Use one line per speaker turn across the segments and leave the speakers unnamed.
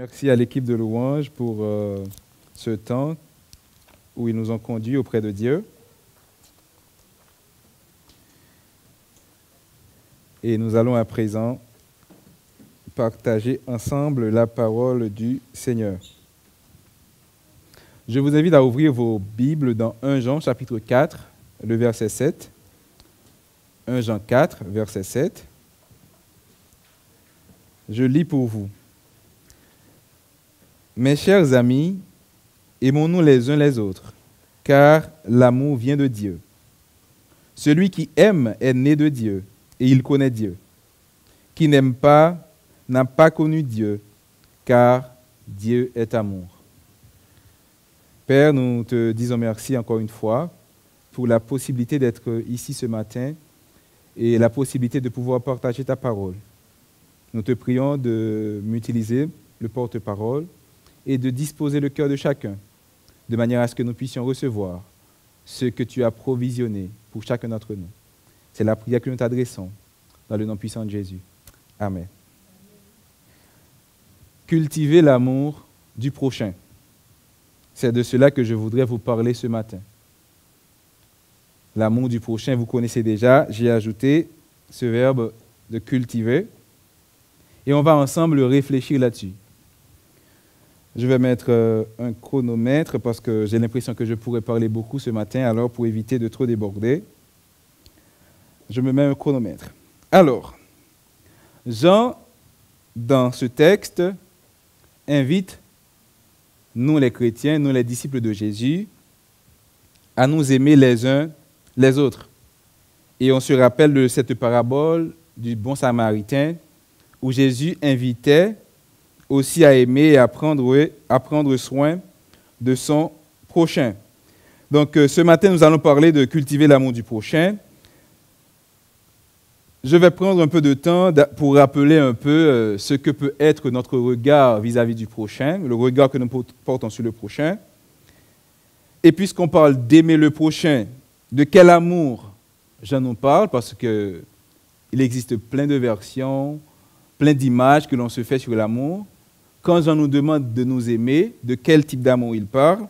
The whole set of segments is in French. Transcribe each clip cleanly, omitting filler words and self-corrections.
Merci à l'équipe de louange pour ce temps où ils nous ont conduits auprès de Dieu. Et nous allons à présent partager ensemble la parole du Seigneur. Je vous invite à ouvrir vos Bibles dans 1 Jean chapitre 4, le verset 7. 1 Jean 4, verset 7. Je lis pour vous. Mes chers amis, aimons-nous les uns les autres, car l'amour vient de Dieu. Celui qui aime est né de Dieu, et il connaît Dieu. Qui n'aime pas n'a pas connu Dieu, car Dieu est amour. Père, nous te disons merci encore une fois pour la possibilité d'être ici ce matin et la possibilité de pouvoir partager ta parole. Nous te prions de m'utiliser le porte-parole et de disposer le cœur de chacun, de manière à ce que nous puissions recevoir ce que tu as provisionné pour chacun d'entre nous. C'est la prière que nous t'adressons, dans le nom puissant de Jésus. Amen. Cultiver l'amour du prochain. C'est de cela que je voudrais vous parler ce matin. L'amour du prochain, vous connaissez déjà. J'ai ajouté ce verbe de cultiver. Et on va ensemble réfléchir là-dessus. Je vais mettre un chronomètre parce que j'ai l'impression que je pourrais parler beaucoup ce matin, alors pour éviter de trop déborder, je me mets un chronomètre. Alors, Jean, dans ce texte, invite nous les chrétiens, nous les disciples de Jésus, à nous aimer les uns les autres. Et on se rappelle de cette parabole du bon samaritain où Jésus invitait aussi à aimer et à prendre soin de son prochain. Donc ce matin, nous allons parler de cultiver l'amour du prochain. Je vais prendre un peu de temps pour rappeler un peu ce que peut être notre regard vis-à-vis du prochain, le regard que nous portons sur le prochain. Et puisqu'on parle d'aimer le prochain, de quel amour Jean nous parle, parce qu'il existe plein de versions, plein d'images que l'on se fait sur l'amour. Quand Jean nous demande de nous aimer, de quel type d'amour il parle,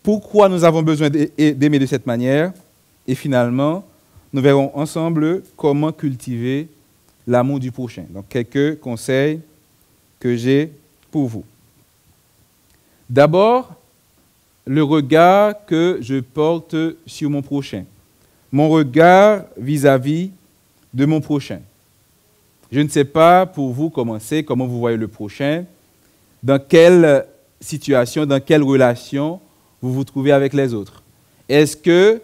pourquoi nous avons besoin d'aimer de cette manière, et finalement, nous verrons ensemble comment cultiver l'amour du prochain. Donc, quelques conseils que j'ai pour vous. D'abord, le regard que je porte sur mon prochain. Mon regard vis-à-vis de mon prochain. Je ne sais pas pour vous comment vous voyez le prochain, dans quelle situation, dans quelle relation vous vous trouvez avec les autres. Est-ce que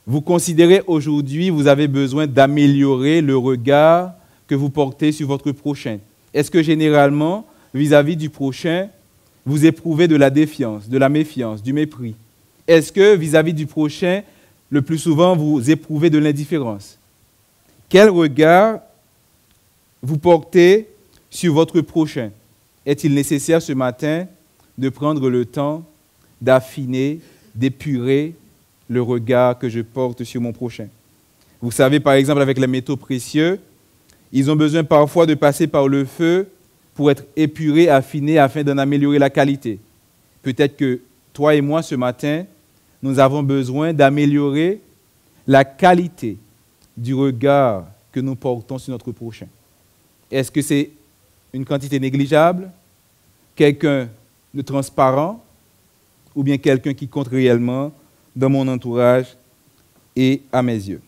vous considérez aujourd'hui, vous avez besoin d'améliorer le regard que vous portez sur votre prochain? Est-ce que généralement, vis-à-vis du prochain, vous éprouvez de la défiance, de la méfiance, du mépris? Est-ce que vis-à-vis du prochain, le plus souvent, vous éprouvez de l'indifférence? Quel regard vous portez sur votre prochain? Est-il nécessaire ce matin de prendre le temps d'affiner, d'épurer le regard que je porte sur mon prochain? Vous savez, par exemple, avec les métaux précieux, ils ont besoin parfois de passer par le feu pour être épurés, affinés, afin d'en améliorer la qualité. Peut-être que toi et moi, ce matin, nous avons besoin d'améliorer la qualité du regard que nous portons sur notre prochain. Est-ce que c'est une quantité négligeable, quelqu'un de transparent, ou bien quelqu'un qui compte réellement dans mon entourage et à mes yeux?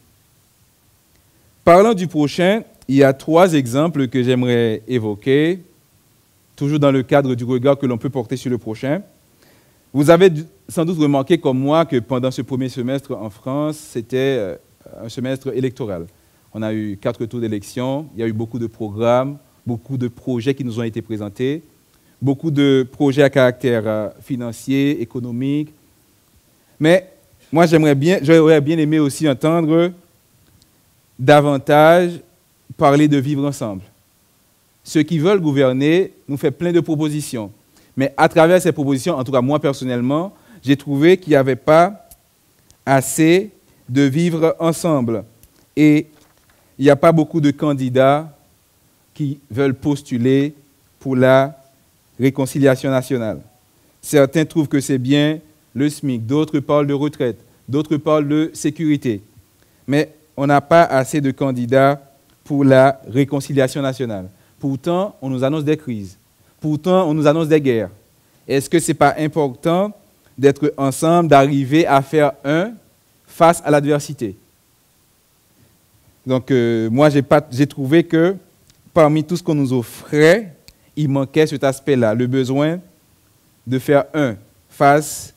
Parlant du prochain, il y a 3 exemples que j'aimerais évoquer, toujours dans le cadre du regard que l'on peut porter sur le prochain. Vous avez sans doute remarqué comme moi que pendant ce premier semestre en France, c'était un semestre électoral. On a eu 4 tours d'élection, il y a eu beaucoup de programmes, beaucoup de projets qui nous ont été présentés, beaucoup de projets à caractère financier, économique. Mais moi, j'aurais bien aimé aussi entendre davantage parler de vivre ensemble. Ceux qui veulent gouverner nous font plein de propositions. Mais à travers ces propositions, en tout cas moi personnellement, j'ai trouvé qu'il n'y avait pas assez de vivre ensemble. Et il n'y a pas beaucoup de candidats qui veulent postuler pour la réconciliation nationale. Certains trouvent que c'est bien le SMIC, d'autres parlent de retraite, d'autres parlent de sécurité. Mais on n'a pas assez de candidats pour la réconciliation nationale. Pourtant, on nous annonce des crises. Pourtant, on nous annonce des guerres. Est-ce que ce n'est pas important d'être ensemble, d'arriver à faire un face à l'adversité? Donc, moi, j'ai trouvé que parmi tout ce qu'on nous offrait, il manquait cet aspect-là, le besoin de faire un face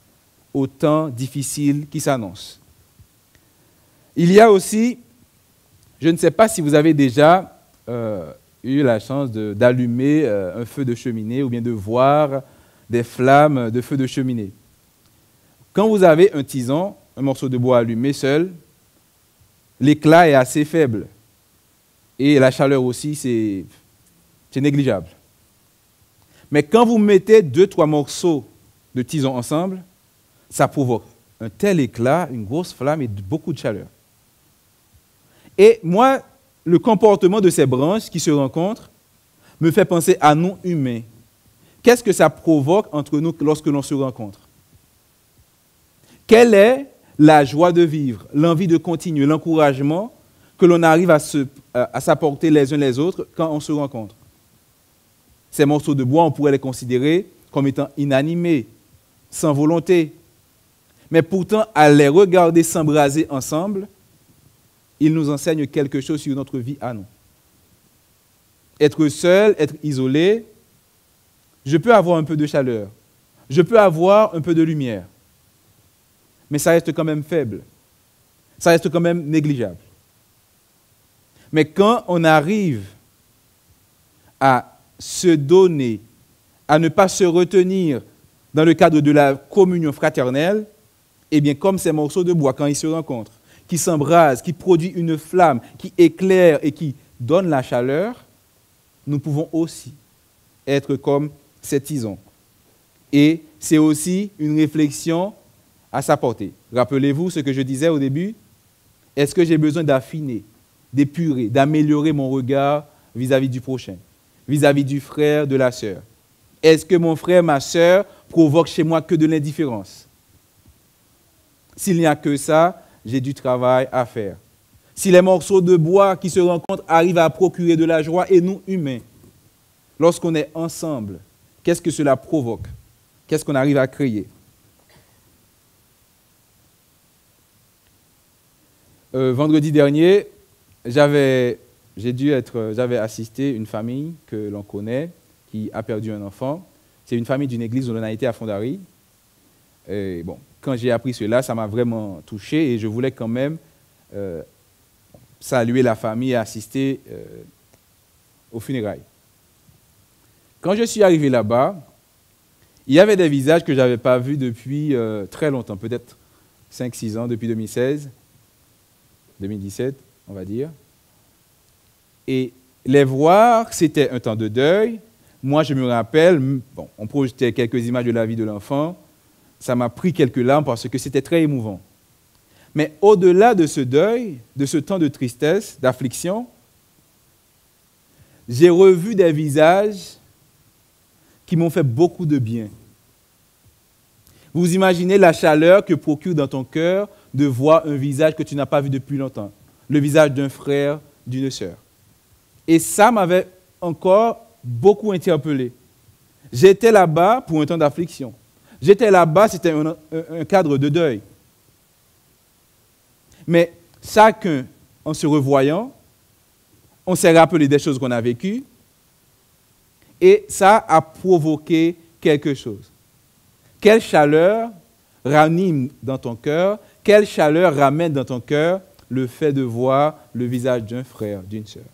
aux temps difficiles qui s'annoncent. Il y a aussi, je ne sais pas si vous avez déjà eu la chance d'allumer un feu de cheminée ou bien de voir des flammes de feu de cheminée. Quand vous avez un tison, un morceau de bois allumé seul, l'éclat est assez faible et la chaleur aussi, c'est négligeable. Mais quand vous mettez 2-3 morceaux de tison ensemble, ça provoque un tel éclat, une grosse flamme et beaucoup de chaleur. Et moi, le comportement de ces branches qui se rencontrent me fait penser à nous humains. Qu'est-ce que ça provoque entre nous lorsque l'on se rencontre? Quelle est la joie de vivre, l'envie de continuer, l'encouragement que l'on arrive à s'apporter les uns les autres quand on se rencontre? Ces morceaux de bois, on pourrait les considérer comme étant inanimés, sans volonté. Mais pourtant, à les regarder s'embraser ensemble, ils nous enseignent quelque chose sur notre vie à nous. Être seul, être isolé, je peux avoir un peu de chaleur, je peux avoir un peu de lumière, mais ça reste quand même faible, ça reste quand même négligeable. Mais quand on arrive à se donner, à ne pas se retenir dans le cadre de la communion fraternelle, eh bien, comme ces morceaux de bois, quand ils se rencontrent, qui s'embrasent, qui produisent une flamme, qui éclaire et qui donne la chaleur, nous pouvons aussi être comme ces tisons. Et c'est aussi une réflexion à s'apporter. Rappelez-vous ce que je disais au début. Est-ce que j'ai besoin d'affiner, d'épurer, d'améliorer mon regard vis-à-vis du prochain, vis-à-vis du frère, de la sœur? Est-ce que mon frère, ma sœur provoquent chez moi que de l'indifférence? S'il n'y a que ça, j'ai du travail à faire. Si les morceaux de bois qui se rencontrent arrivent à procurer de la joie, et nous, humains, lorsqu'on est ensemble, qu'est-ce que cela provoque? Qu'est-ce qu'on arrive à créer? Vendredi dernier, j'avais assisté une famille que l'on connaît qui a perdu un enfant. C'est une famille d'une église où l'on a été à Fondary. Et bon, quand j'ai appris cela, ça m'a vraiment touché et je voulais quand même saluer la famille et assister aux funérailles. Quand je suis arrivé là-bas, il y avait des visages que je n'avais pas vus depuis très longtemps, peut-être 5-6 ans, depuis 2016, 2017, on va dire. Et les voir, c'était un temps de deuil. Moi, je me rappelle, bon, on projetait quelques images de la vie de l'enfant. Ça m'a pris quelques larmes parce que c'était très émouvant. Mais au-delà de ce deuil, de ce temps de tristesse, d'affliction, j'ai revu des visages qui m'ont fait beaucoup de bien. Vous imaginez la chaleur que procure dans ton cœur de voir un visage que tu n'as pas vu depuis longtemps, le visage d'un frère, d'une sœur. Et ça m'avait encore beaucoup interpellé. J'étais là-bas pour un temps d'affliction. J'étais là-bas, c'était un cadre de deuil. Mais chacun, en se revoyant, on s'est rappelé des choses qu'on a vécues et ça a provoqué quelque chose. Quelle chaleur ranime dans ton cœur, quelle chaleur ramène dans ton cœur le fait de voir le visage d'un frère, d'une sœur.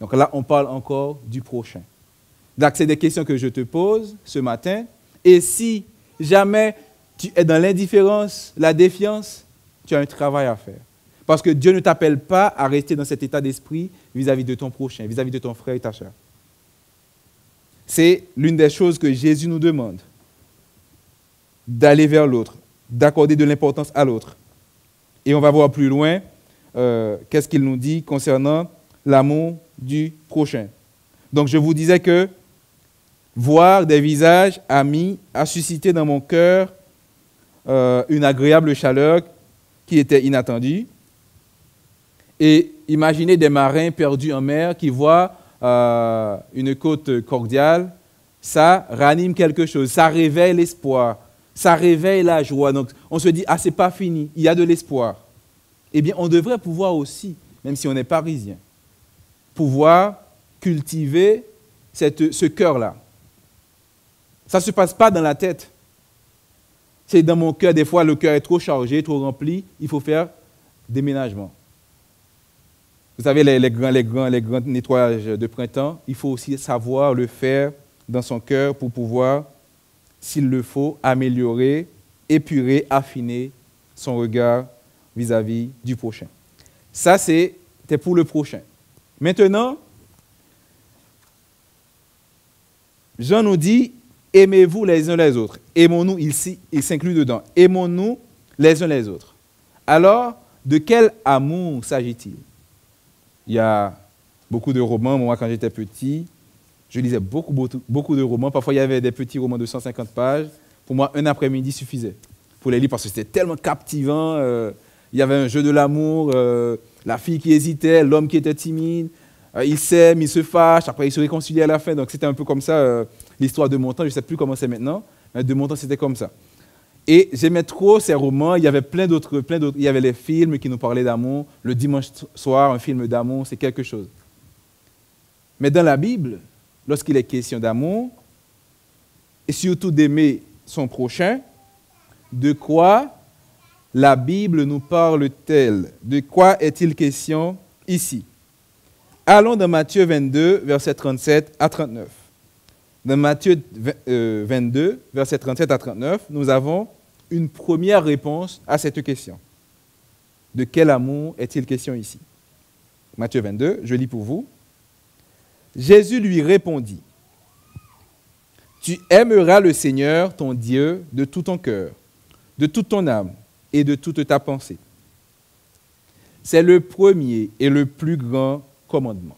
Donc là, on parle encore du prochain. Donc, c'est des questions que je te pose ce matin. Et si jamais tu es dans l'indifférence, la défiance, tu as un travail à faire. Parce que Dieu ne t'appelle pas à rester dans cet état d'esprit vis-à-vis de ton prochain, vis-à-vis de ton frère et ta sœur. C'est l'une des choses que Jésus nous demande, d'aller vers l'autre, d'accorder de l'importance à l'autre. Et on va voir plus loin qu'est-ce qu'il nous dit concernant l'amour du prochain. Donc je vous disais que Voir des visages amis a suscité dans mon cœur une agréable chaleur qui était inattendue. Et imaginez des marins perdus en mer qui voient une côte cordiale, ça ranime quelque chose, ça réveille l'espoir, ça réveille la joie. Donc on se dit, ah, c'est pas fini, il y a de l'espoir. Eh bien, on devrait pouvoir aussi, même si on est parisien, pouvoir cultiver ce cœur-là. Ça ne se passe pas dans la tête. C'est dans mon cœur, des fois le cœur est trop chargé, trop rempli, il faut faire déménagement. Vous savez, les grands nettoyages de printemps, il faut aussi savoir le faire dans son cœur pour pouvoir, s'il le faut, améliorer, épurer, affiner son regard vis-à-vis du prochain. Ça, c'était pour le prochain. Maintenant, Jean nous dit, aimez-vous les uns les autres. Aimons-nous, il s'inclut dedans. Aimons-nous les uns les autres. Alors, de quel amour s'agit-il? Il y a beaucoup de romans. Moi, quand j'étais petit, je lisais beaucoup de romans. Parfois, il y avait des petits romans de 150 pages. Pour moi, un après-midi suffisait pour les lire parce que c'était tellement captivant. Il y avait un jeu de l'amour, la fille qui hésitait, l'homme qui était timide. Ils s'aiment, ils se fâchent, après ils se réconcilient à la fin. Donc c'était un peu comme ça l'histoire de mon temps. Je ne sais plus comment c'est maintenant, mais de mon temps, c'était comme ça. Et j'aimais trop ces romans. Il y avait plein d'autres. Il y avait les films qui nous parlaient d'amour. Le dimanche soir, un film d'amour, c'est quelque chose. Mais dans la Bible, lorsqu'il est question d'amour, et surtout d'aimer son prochain, de quoi la Bible nous parle-t-elle? De quoi est-il question ici? Allons dans Matthieu 22, versets 37 à 39. Dans Matthieu 22, versets 37 à 39, nous avons une première réponse à cette question. De quel amour est-il question ici? Matthieu 22, je lis pour vous. Jésus lui répondit, « Tu aimeras le Seigneur, ton Dieu, de tout ton cœur, de toute ton âme et de toute ta pensée. C'est le premier et le plus grand commandement.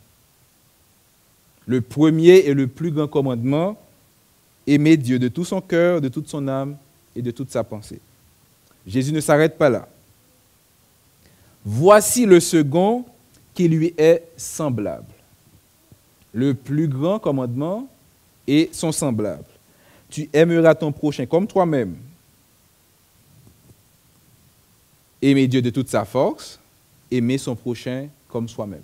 Le premier et le plus grand commandement, aimer Dieu de tout son cœur, de toute son âme et de toute sa pensée. » Jésus ne s'arrête pas là. Voici le second qui lui est semblable. Le plus grand commandement et son semblable. Tu aimeras ton prochain comme toi-même. Aimer Dieu de toute sa force, aimer son prochain comme soi-même.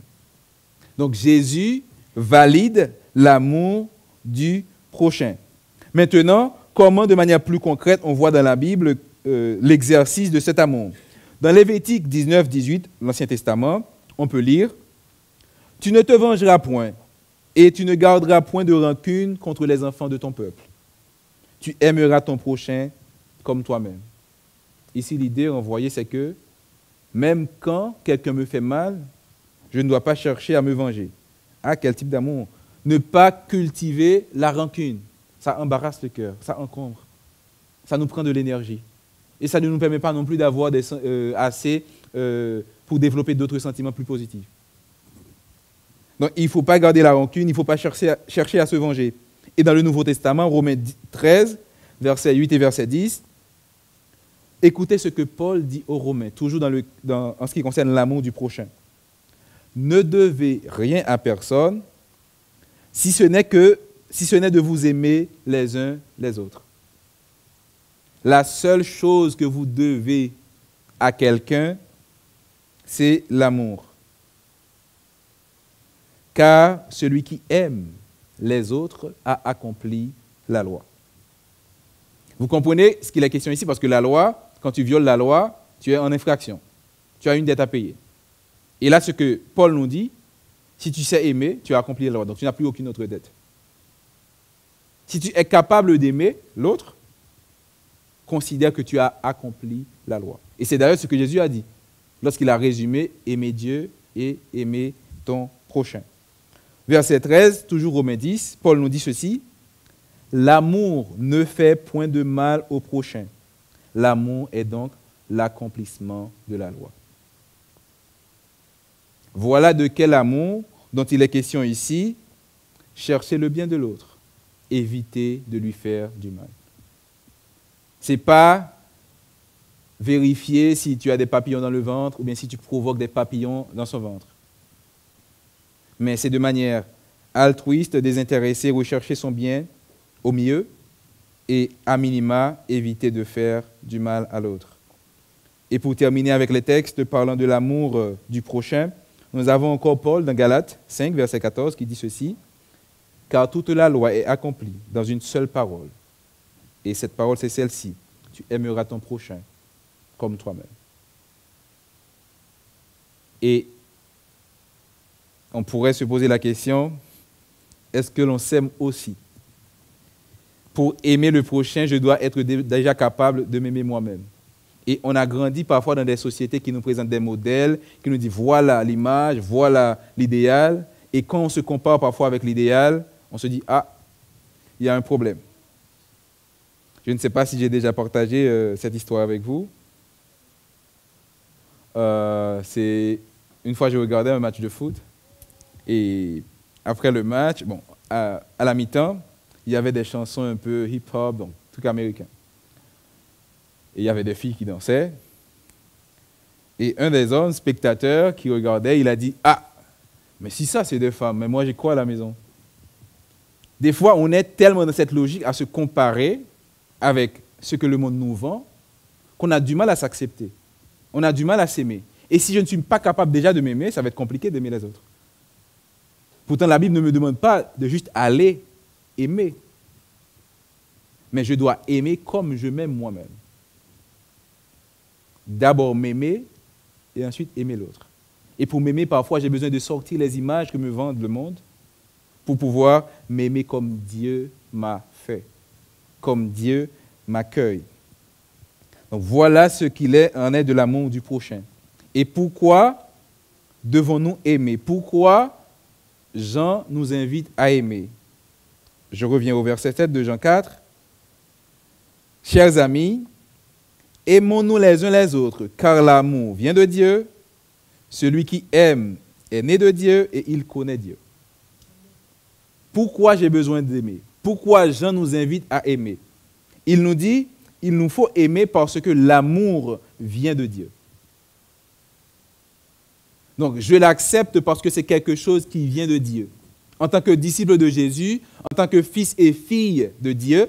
Donc Jésus valide l'amour du prochain. Maintenant, comment de manière plus concrète on voit dans la Bible l'exercice de cet amour? Dans Lévitique 19, 18, l'Ancien Testament, on peut lire « Tu ne te vengeras point et tu ne garderas point de rancune contre les enfants de ton peuple. Tu aimeras ton prochain comme toi-même. » Ici, l'idée envoyée, c'est que même quand quelqu'un me fait mal, je ne dois pas chercher à me venger. Ah, quel type d'amour? Ne pas cultiver la rancune. Ça embarrasse le cœur, ça encombre. Ça nous prend de l'énergie. Et ça ne nous permet pas non plus d'avoir assez pour développer d'autres sentiments plus positifs. Donc, il ne faut pas garder la rancune, il ne faut pas chercher à se venger. Et dans le Nouveau Testament, Romains 13, versets 8 et verset 10, écoutez ce que Paul dit aux Romains, toujours en ce qui concerne l'amour du prochain. Ne devez rien à personne, si ce n'est de vous aimer les uns les autres. La seule chose que vous devez à quelqu'un, c'est l'amour. Car celui qui aime les autres a accompli la loi. Vous comprenez ce qu'il est question ici? Parce que la loi, quand tu violes la loi, tu es en infraction. Tu as une dette à payer. Et là, ce que Paul nous dit, si tu sais aimer, tu as accompli la loi. Donc tu n'as plus aucune autre dette. Si tu es capable d'aimer l'autre, considère que tu as accompli la loi. Et c'est d'ailleurs ce que Jésus a dit lorsqu'il a résumé « Aimer Dieu et aimer ton prochain ». Verset 13, toujours Romains 10, Paul nous dit ceci, « L'amour ne fait point de mal au prochain. L'amour est donc l'accomplissement de la loi. » Voilà de quel amour dont il est question ici. Chercher le bien de l'autre. éviter de lui faire du mal. Ce n'est pas vérifier si tu as des papillons dans le ventre ou bien si tu provoques des papillons dans son ventre. Mais c'est de manière altruiste, désintéressée, rechercher son bien au mieux et, à minima, éviter de faire du mal à l'autre. Et pour terminer avec les textes parlant de l'amour du prochain, nous avons encore Paul dans Galates 5, verset 14, qui dit ceci: « Car toute la loi est accomplie dans une seule parole. Et cette parole, c'est celle-ci: tu aimeras ton prochain comme toi-même. » Et on pourrait se poser la question, est-ce que l'on s'aime aussi? Pour aimer le prochain, je dois être déjà capable de m'aimer moi-même. Et on a grandi parfois dans des sociétés qui nous présentent des modèles, qui nous disent voilà l'image, voilà l'idéal. Et quand on se compare parfois avec l'idéal, on se dit ah, il y a un problème. Je ne sais pas si j'ai déjà partagé cette histoire avec vous. C'est une fois je regardais un match de foot et après le match, bon, à la mi-temps, il y avait des chansons un peu hip-hop, donc truc américain. Et il y avait des filles qui dansaient. Et un des hommes, spectateurs, qui regardait, il a dit « Ah, mais si ça, c'est des femmes, mais moi, j'ai quoi à la maison ?» Des fois, on est tellement dans cette logique à se comparer avec ce que le monde nous vend qu'on a du mal à s'accepter. On a du mal à s'aimer. Et si je ne suis pas capable déjà de m'aimer, ça va être compliqué d'aimer les autres. Pourtant, la Bible ne me demande pas de juste aller aimer. Mais je dois aimer comme je m'aime moi-même. D'abord m'aimer et ensuite aimer l'autre. Et pour m'aimer, parfois, j'ai besoin de sortir les images que me vend le monde pour pouvoir m'aimer comme Dieu m'a fait, comme Dieu m'accueille. Donc voilà ce qu'il en est de l'amour du prochain. Et pourquoi devons-nous aimer? Pourquoi Jean nous invite à aimer? Je reviens au verset 7 de Jean 4. Chers amis, aimons-nous les uns les autres, car l'amour vient de Dieu. Celui qui aime est né de Dieu et il connaît Dieu. Pourquoi j'ai besoin d'aimer? Pourquoi Jean nous invite à aimer? Il nous dit, il nous faut aimer parce que l'amour vient de Dieu. Donc, je l'accepte parce que c'est quelque chose qui vient de Dieu. En tant que disciple de Jésus, en tant que fils et fille de Dieu,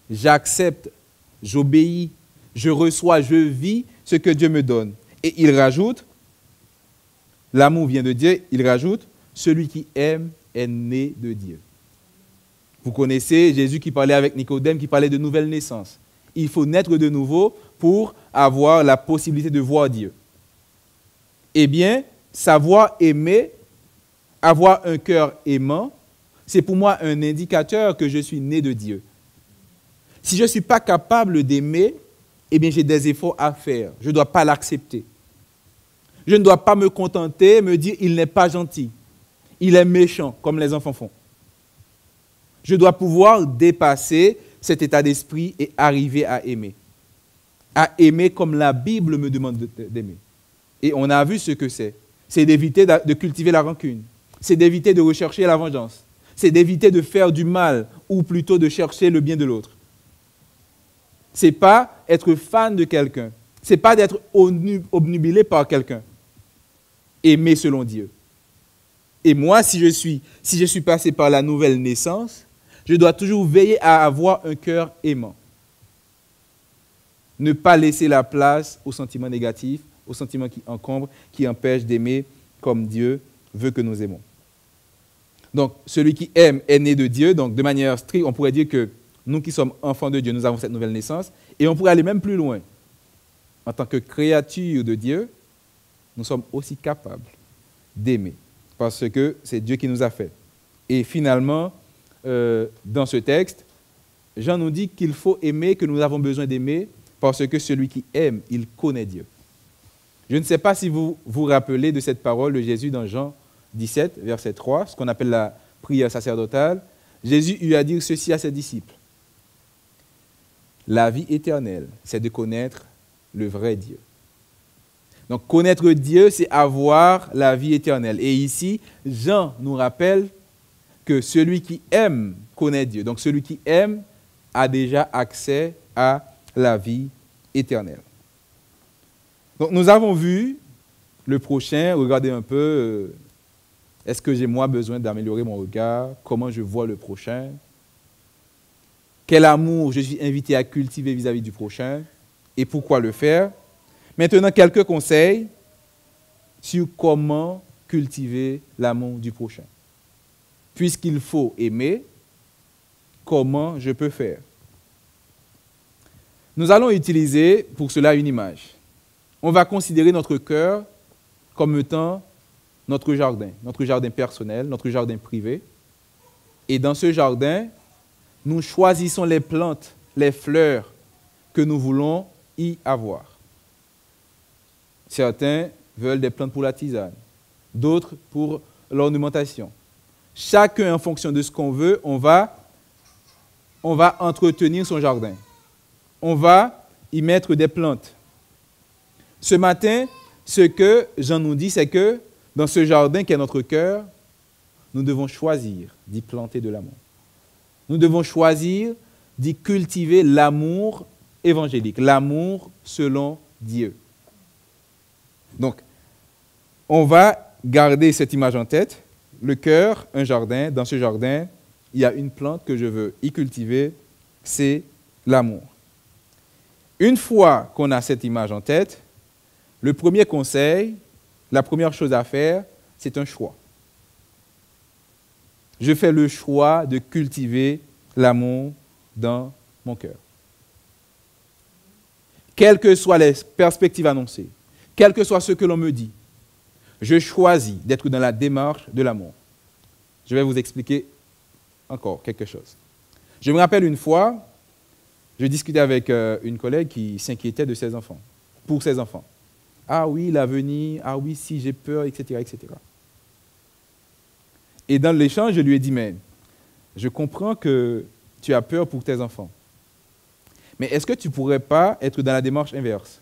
j'accepte, j'obéis, je reçois, je vis ce que Dieu me donne. Et il rajoute, l'amour vient de Dieu, il rajoute, celui qui aime est né de Dieu. Vous connaissez Jésus qui parlait avec Nicodème, qui parlait de nouvelle naissance. Il faut naître de nouveau pour avoir la possibilité de voir Dieu. Eh bien, savoir aimer, avoir un cœur aimant, c'est pour moi un indicateur que je suis né de Dieu. Si je ne suis pas capable d'aimer, eh bien, j'ai des efforts à faire. Je ne dois pas l'accepter. Je ne dois pas me contenter, me dire, il n'est pas gentil. Il est méchant, comme les enfants font. Je dois pouvoir dépasser cet état d'esprit et arriver à aimer. À aimer comme la Bible me demande d'aimer. Et on a vu ce que c'est. C'est d'éviter de cultiver la rancune. C'est d'éviter de rechercher la vengeance. C'est d'éviter de faire du mal, ou plutôt de chercher le bien de l'autre. Ce n'est pas être fan de quelqu'un. Ce n'est pas d'être obnubilé par quelqu'un. Aimer selon Dieu. Et moi, si je suis passé par la nouvelle naissance, je dois toujours veiller à avoir un cœur aimant. Ne pas laisser la place aux sentiments négatifs, aux sentiments qui encombrent, qui empêchent d'aimer comme Dieu veut que nous aimons. Donc, celui qui aime est né de Dieu. Donc, de manière stricte, on pourrait dire que nous qui sommes enfants de Dieu, nous avons cette nouvelle naissance. Et on pourrait aller même plus loin. En tant que créature de Dieu, nous sommes aussi capables d'aimer. Parce que c'est Dieu qui nous a fait. Et finalement, dans ce texte, Jean nous dit qu'il faut aimer, que nous avons besoin d'aimer, parce que celui qui aime, il connaît Dieu. Je ne sais pas si vous vous rappelez de cette parole de Jésus dans Jean 17, verset 3, ce qu'on appelle la prière sacerdotale. Jésus eut à dire ceci à ses disciples. La vie éternelle, c'est de connaître le vrai Dieu. Donc, connaître Dieu, c'est avoir la vie éternelle. Et ici, Jean nous rappelle que celui qui aime connaît Dieu. Donc celui qui aime a déjà accès à la vie éternelle. Donc nous avons vu le prochain, regardez un peu, est-ce que j'ai moi besoin d'améliorer mon regard, comment je vois le prochain, quel amour je suis invité à cultiver vis-à-vis du prochain et pourquoi le faire. Maintenant, quelques conseils sur comment cultiver l'amour du prochain. Puisqu'il faut aimer, comment je peux faire? Nous allons utiliser pour cela une image. On va considérer notre cœur comme étant notre jardin personnel, notre jardin privé. Et dans ce jardin, nous choisissons les plantes, les fleurs que nous voulons y avoir. Certains veulent des plantes pour la tisane, d'autres pour l'ornementation. Chacun, en fonction de ce qu'on veut, on va entretenir son jardin. On va y mettre des plantes. Ce matin, ce que Jean nous dit, c'est que dans ce jardin qui est notre cœur, nous devons choisir d'y planter de l'amour. Nous devons choisir d'y cultiver l'amour évangélique, l'amour selon Dieu. Donc, on va garder cette image en tête. Le cœur, un jardin. Dans ce jardin, il y a une plante que je veux y cultiver, c'est l'amour. Une fois qu'on a cette image en tête, le premier conseil, la première chose à faire, c'est un choix. Je fais le choix de cultiver l'amour dans mon cœur. Quelles que soient les perspectives annoncées, quel que soit ce que l'on me dit, je choisis d'être dans la démarche de l'amour. Je vais vous expliquer encore quelque chose. Je me rappelle une fois, je discutais avec une collègue qui s'inquiétait de ses enfants, pour ses enfants. Ah oui, l'avenir, ah oui, si j'ai peur, etc., etc. Et dans l'échange, je lui ai dit, mais je comprends que tu as peur pour tes enfants. Mais est-ce que tu ne pourrais pas être dans la démarche inverse?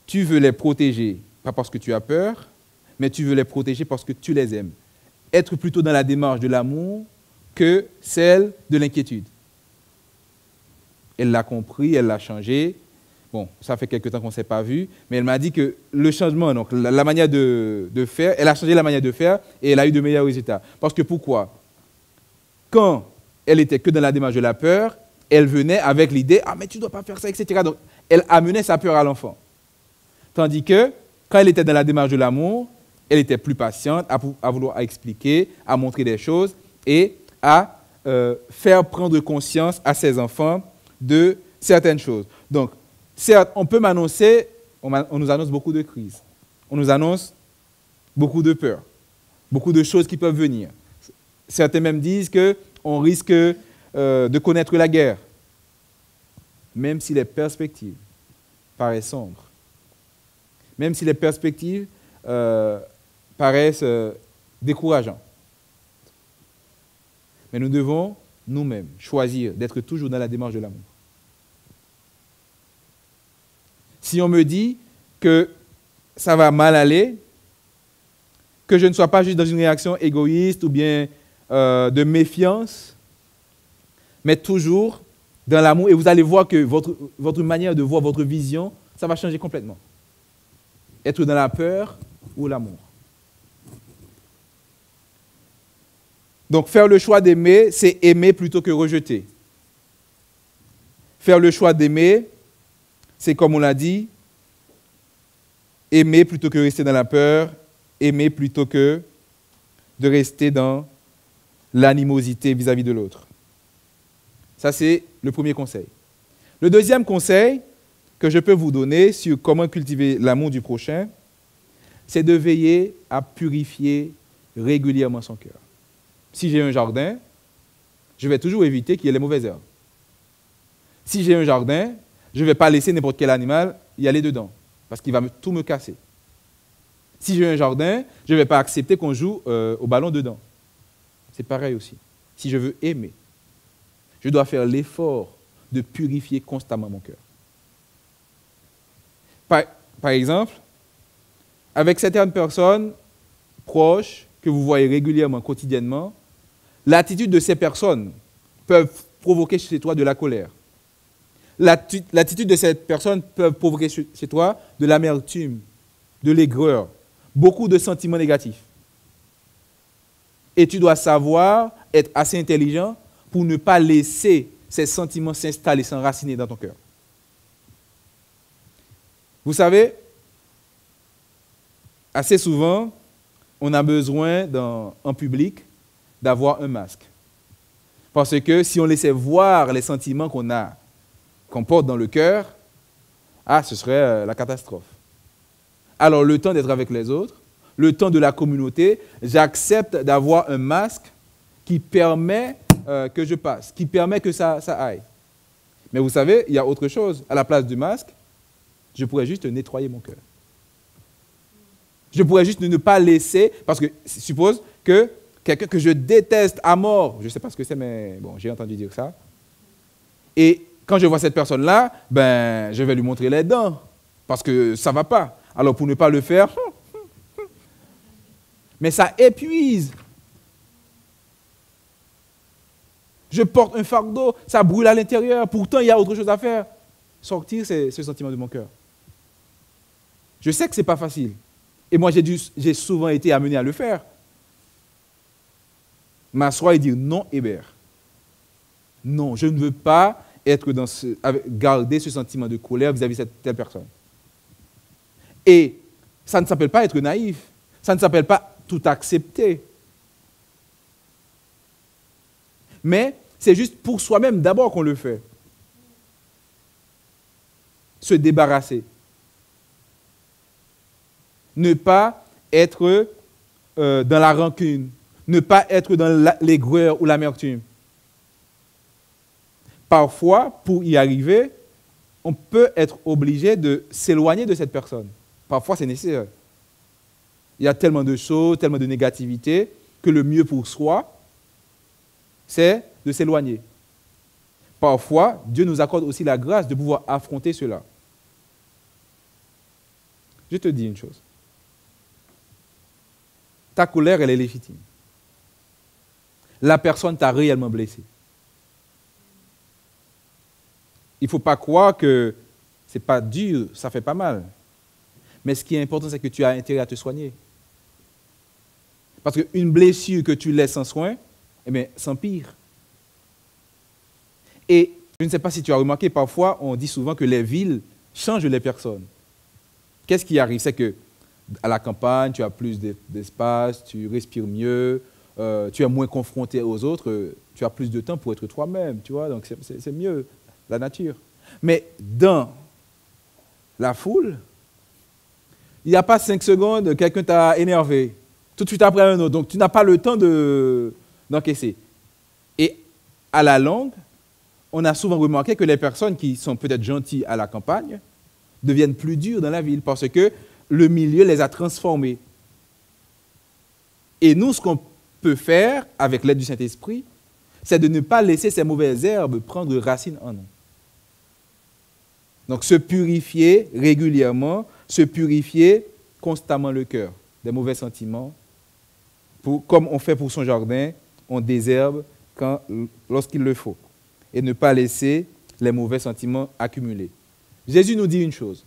Tu veux les protéger, pas parce que tu as peur, mais tu veux les protéger parce que tu les aimes. Être plutôt dans la démarche de l'amour que celle de l'inquiétude. Elle l'a compris, elle l'a changé. Bon, ça fait quelque temps qu'on ne s'est pas vu, mais elle m'a dit que le changement, donc la manière de faire, elle a changé la manière de faire et elle a eu de meilleurs résultats. Parce que pourquoi? Quand elle n'était que dans la démarche de la peur, elle venait avec l'idée « Ah, mais tu ne dois pas faire ça, etc. » Donc, elle amenait sa peur à l'enfant. Tandis que, quand elle était dans la démarche de l'amour, elle était plus patiente à vouloir expliquer, à montrer des choses et à faire prendre conscience à ses enfants de certaines choses. Donc, certes, on peut m'annoncer, on nous annonce beaucoup de crises, on nous annonce beaucoup de peurs, beaucoup de choses qui peuvent venir. Certains même disent qu'on risque de connaître la guerre, même si les perspectives paraissent sombres, même si les perspectives paraissent décourageantes. Mais nous devons nous-mêmes choisir d'être toujours dans la démarche de l'amour. Si on me dit que ça va mal aller, que je ne sois pas juste dans une réaction égoïste ou bien de méfiance, mais toujours dans l'amour, et vous allez voir que votre manière de voir, votre vision, ça va changer complètement. Être dans la peur ou l'amour. Donc, faire le choix d'aimer, c'est aimer plutôt que rejeter. Faire le choix d'aimer, c'est comme on l'a dit, aimer plutôt que rester dans la peur, aimer plutôt que de rester dans l'animosité vis-à-vis de l'autre. Ça, c'est le premier conseil. Le deuxième conseil que je peux vous donner sur comment cultiver l'amour du prochain, c'est de veiller à purifier régulièrement son cœur. Si j'ai un jardin, je vais toujours éviter qu'il y ait les mauvaises herbes. Si j'ai un jardin, je ne vais pas laisser n'importe quel animal y aller dedans, parce qu'il va tout me casser. Si j'ai un jardin, je ne vais pas accepter qu'on joue au ballon dedans. C'est pareil aussi. Si je veux aimer, je dois faire l'effort de purifier constamment mon cœur. Par exemple, avec certaines personnes proches, que vous voyez régulièrement, quotidiennement, l'attitude de ces personnes peut provoquer chez toi de la colère. L'attitude de ces personnes peut provoquer chez toi de l'amertume, de l'aigreur, beaucoup de sentiments négatifs. Et tu dois savoir être assez intelligent pour ne pas laisser ces sentiments s'installer, s'enraciner dans ton cœur. Vous savez, assez souvent, on a besoin en public d'avoir un masque. Parce que si on laissait voir les sentiments qu'on porte dans le cœur, ce serait la catastrophe. Alors, le temps d'être avec les autres, le temps de la communauté, j'accepte d'avoir un masque qui permet que je passe, qui permet que ça aille. Mais vous savez, il y a autre chose. À la place du masque, je pourrais juste nettoyer mon cœur. Je pourrais juste ne pas laisser, parce que suppose que quelqu'un que je déteste à mort, je ne sais pas ce que c'est, mais bon, j'ai entendu dire ça. Et quand je vois cette personne-là, je vais lui montrer les dents, parce que ça ne va pas. Alors pour ne pas le faire, mais ça épuise. Je porte un fardeau, ça brûle à l'intérieur, pourtant il y a autre chose à faire. Sortir ce sentiment de mon cœur. Je sais que ce n'est pas facile. Et moi, j'ai souvent été amené à le faire. M'asseoir et dire non, Hébert. Non, je ne veux pas être garder ce sentiment de colère vis-à-vis de telle personne. Et ça ne s'appelle pas être naïf. Ça ne s'appelle pas tout accepter. Mais c'est juste pour soi-même d'abord qu'on le fait. Se débarrasser. Ne pas être dans la rancune. Ne pas être dans l'aigreur ou l'amertume. Parfois, pour y arriver, on peut être obligé de s'éloigner de cette personne. Parfois, c'est nécessaire. Il y a tellement de choses, tellement de négativité, que le mieux pour soi, c'est de s'éloigner. Parfois, Dieu nous accorde aussi la grâce de pouvoir affronter cela. Je te dis une chose. Ta colère, elle est légitime. La personne t'a réellement blessé. Il ne faut pas croire que ce n'est pas dur, ça fait pas mal. Mais ce qui est important, c'est que tu as intérêt à te soigner. Parce qu'une blessure que tu laisses sans soin, s'empire. Et je ne sais pas si tu as remarqué, parfois, on dit souvent que les villes changent les personnes. Qu'est-ce qui arrive? C'est qu'à la campagne, tu as plus d'espace, tu respires mieux, tu es moins confronté aux autres, tu as plus de temps pour être toi-même, tu vois, donc c'est mieux, la nature. Mais dans la foule, il n'y a pas 5 secondes, quelqu'un t'a énervé, tout de suite après un autre, donc tu n'as pas le temps d'encaisser. Et à la longue, on a souvent remarqué que les personnes qui sont peut-être gentilles à la campagne deviennent plus dures dans la ville parce que le milieu les a transformés. Et nous, ce qu'on peut faire avec l'aide du Saint-Esprit, c'est de ne pas laisser ces mauvaises herbes prendre racine en nous. Donc, se purifier régulièrement, se purifier constamment le cœur des mauvais sentiments. Comme on fait pour son jardin, on désherbe lorsqu'il le faut. Et ne pas laisser les mauvais sentiments accumuler. Jésus nous dit une chose.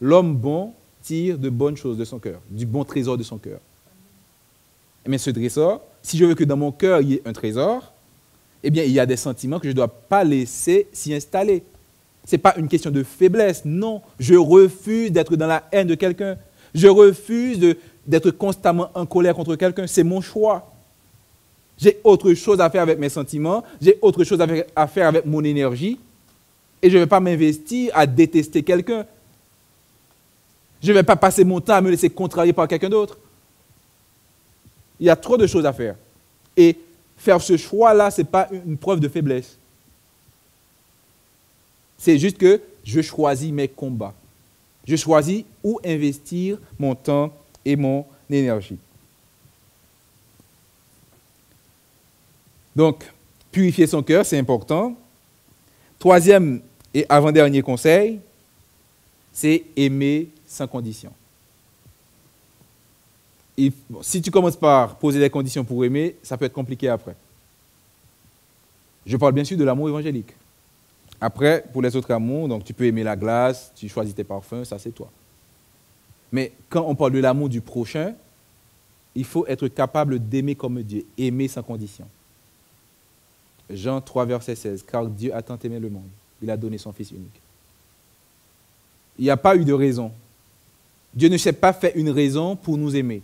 L'homme bon tire de bonnes choses de son cœur, du bon trésor de son cœur. Mais ce trésor, si je veux que dans mon cœur il y ait un trésor, il y a des sentiments que je ne dois pas laisser s'y installer. Ce n'est pas une question de faiblesse, non. Je refuse d'être dans la haine de quelqu'un. Je refuse d'être constamment en colère contre quelqu'un. C'est mon choix. J'ai autre chose à faire avec mes sentiments, j'ai autre chose à faire avec mon énergie, et je ne vais pas m'investir à détester quelqu'un. Je ne vais pas passer mon temps à me laisser contrarier par quelqu'un d'autre. Il y a trop de choses à faire. Et faire ce choix-là, ce n'est pas une preuve de faiblesse. C'est juste que je choisis mes combats. Je choisis où investir mon temps et mon énergie. Donc, purifier son cœur, c'est important. Troisième et avant-dernier conseil, c'est aimer sans condition. Si tu commences par poser des conditions pour aimer, ça peut être compliqué après. Je parle bien sûr de l'amour évangélique. Après, pour les autres amours, donc tu peux aimer la glace, tu choisis tes parfums, ça c'est toi. Mais quand on parle de l'amour du prochain, il faut être capable d'aimer comme Dieu, aimer sans condition. Jean 3, verset 16, car Dieu a tant aimé le monde, il a donné son Fils unique. Il n'y a pas eu de raison. Dieu ne s'est pas fait une raison pour nous aimer.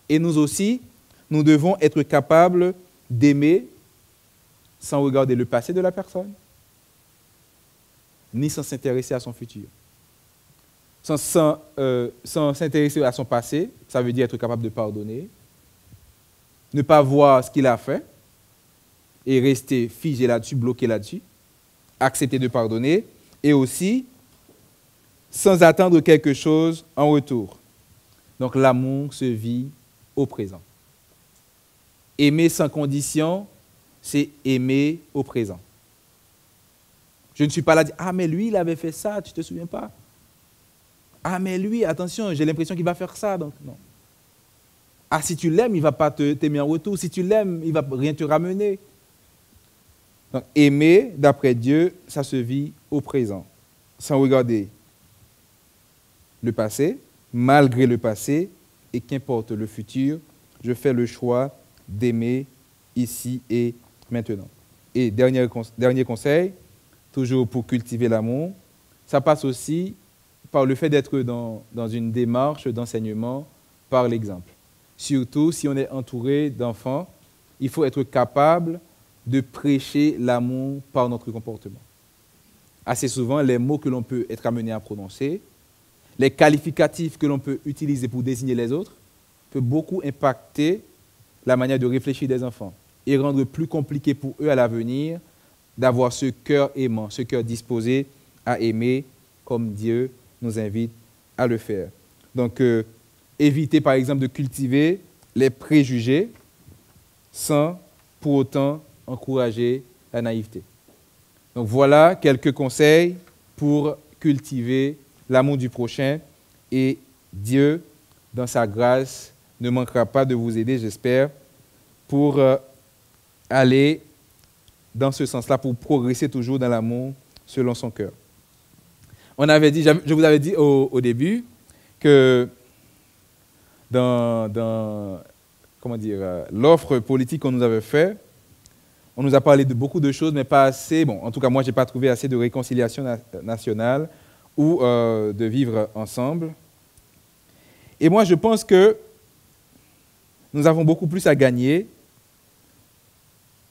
Et nous aussi, nous devons être capables d'aimer sans regarder le passé de la personne, ni sans s'intéresser à son futur. Sans s'intéresser à son passé, ça veut dire être capable de pardonner, ne pas voir ce qu'il a fait et rester figé là-dessus, bloqué là-dessus, accepter de pardonner, et aussi sans attendre quelque chose en retour. Donc l'amour se vit au présent. Aimer sans condition, c'est aimer au présent. Je ne suis pas là à dire « Ah, mais lui, il avait fait ça, tu ne te souviens pas ?» « Ah, mais lui, attention, j'ai l'impression qu'il va faire ça. » Donc, non. Ah, si tu l'aimes, il ne va pas t'aimer en retour. Si tu l'aimes, il ne va rien te ramener. Donc, aimer, d'après Dieu, ça se vit au présent, sans regarder le passé, malgré le passé, et qu'importe le futur, je fais le choix d'aimer ici et maintenant. Et dernier conseil, toujours pour cultiver l'amour, ça passe aussi par le fait d'être dans une démarche d'enseignement par l'exemple. Surtout si on est entouré d'enfants, il faut être capable de prêcher l'amour par notre comportement. Assez souvent, les mots que l'on peut être amené à prononcer, les qualificatifs que l'on peut utiliser pour désigner les autres, peuvent beaucoup impacter la manière de réfléchir des enfants et rendre plus compliqué pour eux à l'avenir d'avoir ce cœur aimant, ce cœur disposé à aimer comme Dieu nous invite à le faire. Donc, éviter par exemple de cultiver les préjugés sans pour autant encourager la naïveté. Donc voilà quelques conseils pour cultiver l'amour du prochain et Dieu, dans sa grâce, ne manquera pas de vous aider, j'espère, pour aller dans ce sens-là, pour progresser toujours dans l'amour selon son cœur. Je vous avais dit au début que dans l'offre politique qu'on nous avait faite, on nous a parlé de beaucoup de choses, mais pas assez. Bon, en tout cas, moi, je n'ai pas trouvé assez de réconciliation nationale ou de vivre ensemble. Et moi, je pense que nous avons beaucoup plus à gagner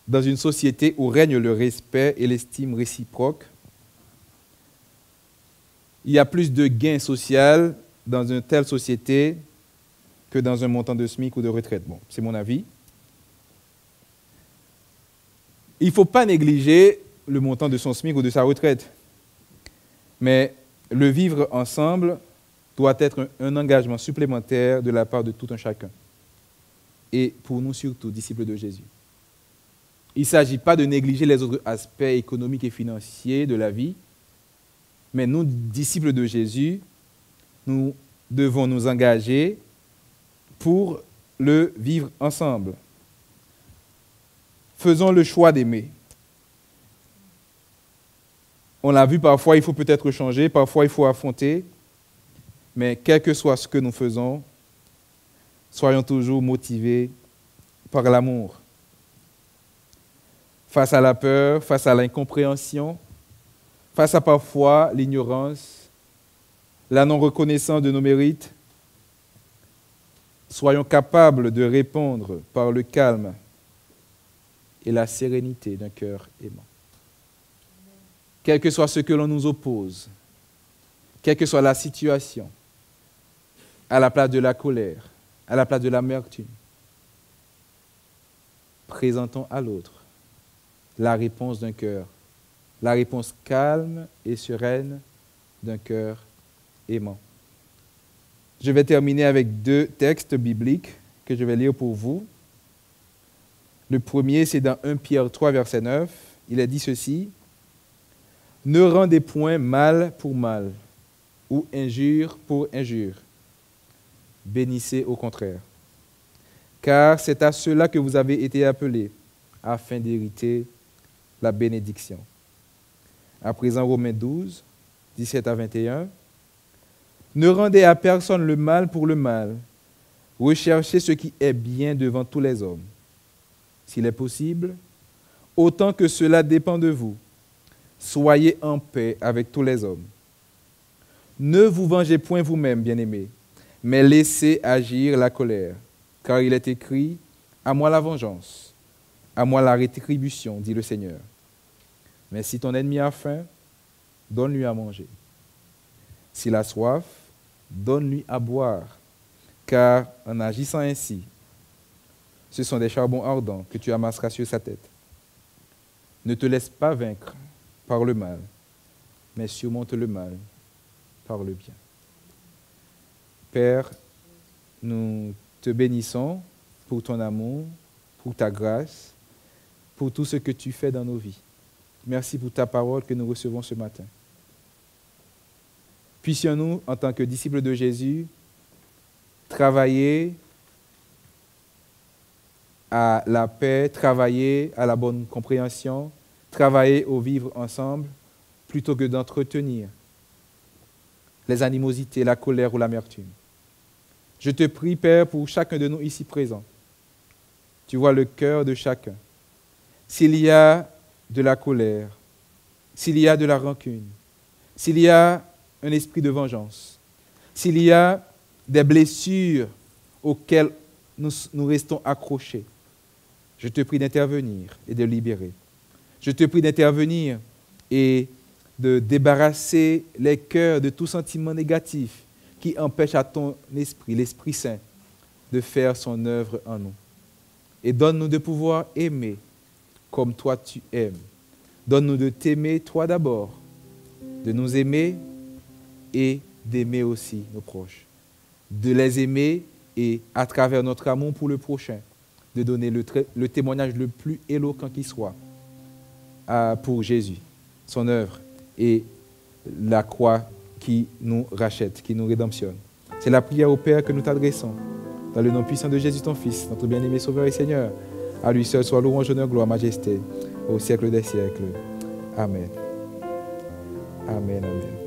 dans une société où règne le respect et l'estime réciproque. Il y a plus de gains sociaux dans une telle société que dans un montant de SMIC ou de retraite. Bon, c'est mon avis. Il ne faut pas négliger le montant de son SMIC ou de sa retraite. Mais le vivre ensemble doit être un engagement supplémentaire de la part de tout un chacun. Et pour nous surtout, disciples de Jésus. Il ne s'agit pas de négliger les autres aspects économiques et financiers de la vie, mais nous, disciples de Jésus, nous devons nous engager pour le vivre ensemble. Faisons le choix d'aimer. On l'a vu, parfois il faut peut-être changer, parfois il faut affronter, mais quel que soit ce que nous faisons, soyons toujours motivés par l'amour. Face à la peur, face à l'incompréhension, face à parfois l'ignorance, la non-reconnaissance de nos mérites, soyons capables de répondre par le calme et la sérénité d'un cœur aimant. Quel que soit ce que l'on nous oppose, quelle que soit la situation, à la place de la colère, à la place de l'amertume, présentons à l'autre la réponse d'un cœur, la réponse calme et sereine d'un cœur aimant. Je vais terminer avec 2 textes bibliques que je vais lire pour vous. Le premier, c'est dans 1 Pierre 3, verset 9. Il est dit ceci: « Ne rendez point mal pour mal, ou injure pour injure. Bénissez au contraire. car c'est à cela que vous avez été appelés, afin d'hériter la bénédiction. À présent, Romains 12, 17 à 21. Ne rendez à personne le mal pour le mal. Recherchez ce qui est bien devant tous les hommes. S'il est possible, autant que cela dépend de vous, soyez en paix avec tous les hommes. Ne vous vengez point vous-même, bien-aimés, mais laissez agir la colère, car il est écrit, « À moi la vengeance, à moi la rétribution, dit le Seigneur. » Mais si ton ennemi a faim, donne-lui à manger. S'il a soif, donne-lui à boire, car en agissant ainsi, ce sont des charbons ardents que tu amasseras sur sa tête. Ne te laisse pas vaincre par le mal, mais surmonte le mal par le bien. Père, nous te bénissons pour ton amour, pour ta grâce, pour tout ce que tu fais dans nos vies. Merci pour ta parole que nous recevons ce matin. Puissions-nous, en tant que disciples de Jésus, travailler à la paix, travailler à la bonne compréhension, travailler au vivre ensemble, plutôt que d'entretenir les animosités, la colère ou l'amertume. Je te prie, Père, pour chacun de nous ici présents. Tu vois le cœur de chacun. S'il y a de la colère, s'il y a de la rancune, s'il y a un esprit de vengeance, s'il y a des blessures auxquelles nous restons accrochés, je te prie d'intervenir et de libérer. Je te prie d'intervenir et de débarrasser les cœurs de tout sentiment négatif qui empêche à ton esprit, l'Esprit Saint, de faire son œuvre en nous. Et donne-nous de pouvoir aimer comme toi tu aimes. Donne-nous de t'aimer toi d'abord, de nous aimer et d'aimer aussi nos proches. De les aimer et à travers notre amour pour le prochain, de donner le témoignage le plus éloquent qui soit pour Jésus, son œuvre et la croix qui nous rachète, qui nous rédemptionne. C'est la prière au Père que nous t'adressons. Dans le nom puissant de Jésus, ton Fils, notre bien-aimé Sauveur et Seigneur, à lui seul soit louange, honneur, gloire, majesté, au siècle des siècles. Amen. Amen, amen.